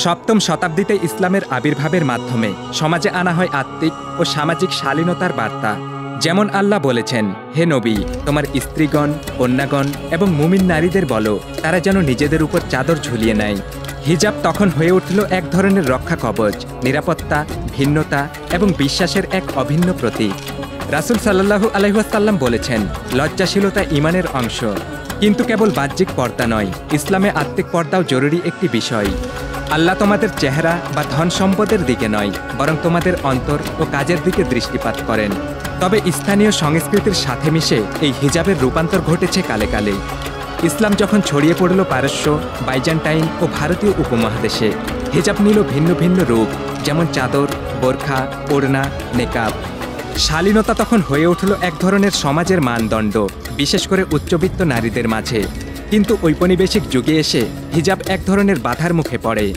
সপ্তম শতাব্দীতে ইসলামের আবির্ভাবের মাধ্যমে সমাজে আনা হয় আত্মিক ও সামাজিক শালীনতার বার্তা। যেমন আল্লাহ বলেছেন, হে নবী, তোমার স্ত্রীগণ, কন্যাগণ এবং মুমিন নারীদের বলো তারা যেন নিজেদের উপর চাদর ঝুলিয়ে নেয়। হিজাব তখন হয়ে উঠল এক ধরনের রক্ষা কবচ, নিরাপত্তা, ভিন্নতা এবং বিশ্বাসের এক অভিন্ন প্রতীক। রাসূল সাল্লাল্লাহু আলাইহি ওয়াসাল্লাম বলেছেন, লজ্জাশীলতা ঈমানের অংশ। কিন্তু কেবল বাহ্যিক পর্দা নয়, ইসলামে আত্মিক পর্দাও জরুরি একটি বিষয়। আল্লাহ তোমাদের চেহারা বা ধন সম্পদের দিকে নয়, বরং তোমাদের অন্তর ও কাজের দিকে দৃষ্টিপাত করেন। তবে স্থানীয় সংস্কৃতির সাথে মিশে এই হিজাবের রূপান্তর ঘটেছে কালে কালে। ইসলাম যখন ছড়িয়ে পড়ল পারস্য, বাইজেন্টাইন ও ভারতীয় উপমহাদেশে, হিজাব নিল ভিন্ন ভিন্ন রূপ, যেমন চাদর, বোরখা, ওড়না, নেকাব। শালীনতা তখন হয়ে উঠল এক ধরনের সমাজের মানদণ্ড, বিশেষ করে উচ্চবিত্ত নারীদের মাঝে। কিন্তু ঔপনিবেশিক যুগে এসে হিজাব এক ধরনের বাধার মুখে পড়ে।